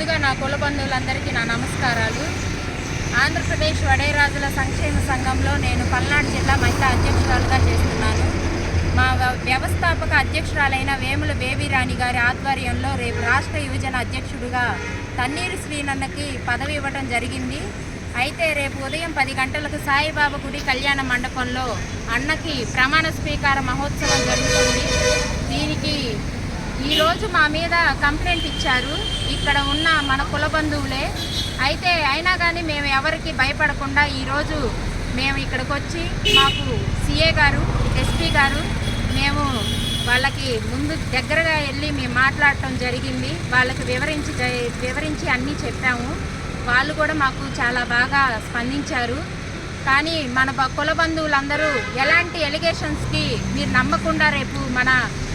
ముందుగా నా కుల బంధువులందరికీ నా నమస్కారాలు. ఆంధ్రప్రదేశ్ వడేరాజుల సంక్షేమ సంఘంలో నేను పల్నాడు జిల్లా మహిళా అధ్యక్షురాలుగా చేస్తున్నాను. మా వ్యవస్థాపక అధ్యక్షురాలైన వేముల బేబీరాణి గారి ఆధ్వర్యంలో రేపు రాష్ట్ర యువజన అధ్యక్షుడిగా తన్నీరు శ్రీనన్నకి పదవి ఇవ్వడం జరిగింది. అయితే రేపు ఉదయం 10 గంటలకు సాయిబాబా గుడి కళ్యాణ మండపంలో అన్నకి ప్రమాణ స్వీకార మహోత్సవం జరుగుతుంది. దీనికి ఈరోజు మా మీద కంప్లైంట్ ఇచ్చారు ఇక్కడ ఉన్న మన కుల బంధువులే. అయినా కానీ మేము ఎవరికి భయపడకుండా ఈరోజు మేము ఇక్కడికి వచ్చి మాకు సిఏ గారు, ఎస్పీ గారు, మేము వాళ్ళకి ముందు దగ్గరగా వెళ్ళి మేము మాట్లాడటం జరిగింది. వాళ్ళకి వివరించి అన్నీ చెప్పాము. వాళ్ళు కూడా మాకు చాలా బాగా స్పందించారు. కానీ మన కుల బంధువులందరూ ఎలాంటి ఎలిగేషన్స్కి మీరు నమ్మకుండా రేపు మన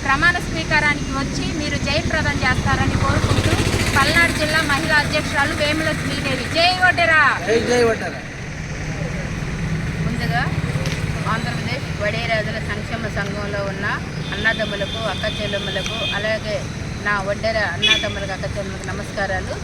ప్రమాణ స్వీకారానికి వచ్చి మీరు జయప్రదం చేస్తారని కోరుకుంటూ పల్నాడు జిల్లా మహిళా అధ్యక్షురాలు వేముల శ్రీదేవి. జై వడ్డెరా. ముందుగా ఆంధ్రప్రదేశ్ వడేరాజుల సంక్షేమ సంఘంలో ఉన్న అన్నదమ్ములకు, అక్క చెల్లెమ్మలకు, అలాగే నా వడ్డెర అన్నదమ్ములకు, అక్క చెల్లెమ్మలకు నమస్కారాలు.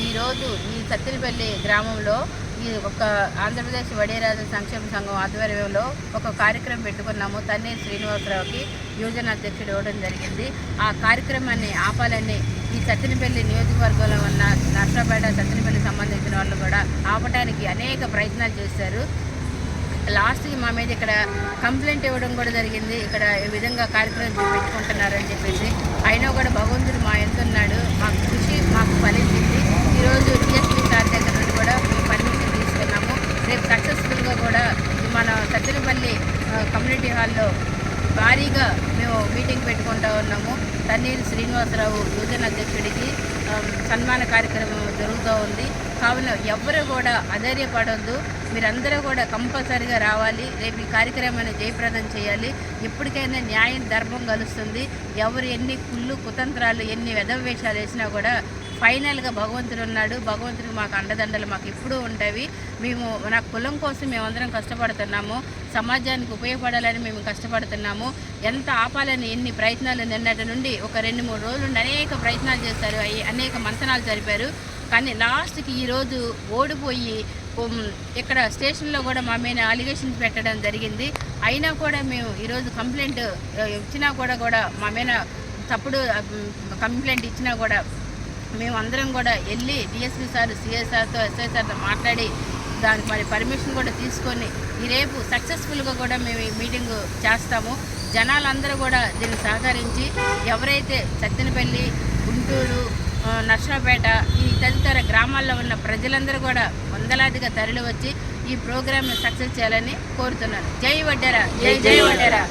ఈరోజు ఈ సత్తినపల్లి గ్రామంలో ఈ ఒక ఆంధ్రప్రదేశ్ వడేరాజుల సంక్షేమ సంఘం ఆధ్వర్యంలో ఒక కార్యక్రమం పెట్టుకున్నాము. తన్నీరు శ్రీనివాసరావుకి యువజన అధ్యక్షుడు ఇవ్వడం జరిగింది. ఆ కార్యక్రమాన్ని ఆపాలని ఈ సత్తినపల్లి నియోజకవర్గంలో ఉన్న నర్సాపేట, సత్తినపల్లి సంబంధించిన వాళ్ళు కూడా ఆపడానికి అనేక ప్రయత్నాలు చేశారు. లాస్ట్కి మా మీద ఇక్కడ కంప్లైంట్ ఇవ్వడం కూడా జరిగింది. ఇక్కడ ఈ విధంగా కార్యక్రమం పెట్టుకుంటున్నారని చెప్పేసి. అయినా కూడా భగవంతుడు మా ఎంతున్నాడు. మాకు కృషి మాకు ఫలించింది. ఈరోజు డిఎస్పీ సార్ దగ్గర నుండి కూడా మేము పర్మిషన్ తీసుకున్నాము. రేపు సక్సెస్ఫుల్గా కూడా మన సత్తినపల్లి కమ్యూనిటీ హాల్లో భారీగా మేము మీటింగ్ పెట్టుకుంటూ ఉన్నాము. తన్నీరు శ్రీనివాసరావు యువజన అధ్యక్షుడికి సన్మాన కార్యక్రమం జరుగుతూ ఉంది. కావున ఎవ్వరూ కూడా అధైర్యపడొద్దు. మీరందరూ కూడా కంపల్సరీగా రావాలి. రేపు ఈ కార్యక్రమాన్ని జయప్రదం చేయాలి. ఎప్పటికైనా న్యాయం, ధర్మం కలుస్తుంది. ఎవరు ఎన్ని కుళ్ళు కుతంత్రాలు, ఎన్ని వెధవేషాలు వేసినా కూడా ఫైనల్గా భగవంతుడు ఉన్నాడు. భగవంతుడికి మాకు అండదండలు మాకు ఎప్పుడూ ఉంటాయి. మేము మన కులం కోసం మేమందరం కష్టపడుతున్నాము. సమాజానికి ఉపయోగపడాలని మేము కష్టపడుతున్నాము. ఎంత ఆపాలని ఎన్ని ప్రయత్నాలు నిన్నటి నుండి ఒక 2-3 రోజుల నుండి అనేక ప్రయత్నాలు చేస్తారు. అనేక మంతనాలు జరిపారు. కానీ లాస్ట్కి ఈరోజు ఓడిపోయి ఇక్కడ స్టేషన్లో కూడా మా మీద అలిగేషన్స్ పెట్టడం జరిగింది. అయినా కూడా మేము ఈరోజు కంప్లైంట్ ఇచ్చినా కూడా మా మీద తప్పుడు కంప్లైంట్ ఇచ్చినా కూడా మేము అందరం కూడా వెళ్ళి డిఎస్పీ సార్, సిఐ సార్తో, ఎస్ఐ సార్తో మాట్లాడి దానికి మరి పర్మిషన్ కూడా తీసుకొని రేపు సక్సెస్ఫుల్గా కూడా మేము ఈ మీటింగు చేస్తాము. జనాలందరూ కూడా దీన్ని సహకరించి ఎవరైతే సత్తెనపల్లి, గుంటూరు, నర్సాపేట ఈ తదితర గ్రామాల్లో ఉన్న ప్రజలందరూ కూడా వందలాదిగా తరలి వచ్చి ఈ ప్రోగ్రామ్ను సక్సెస్ చేయాలని కోరుతున్నాను. జై వడ్డెరా. జై వడ్డెరా.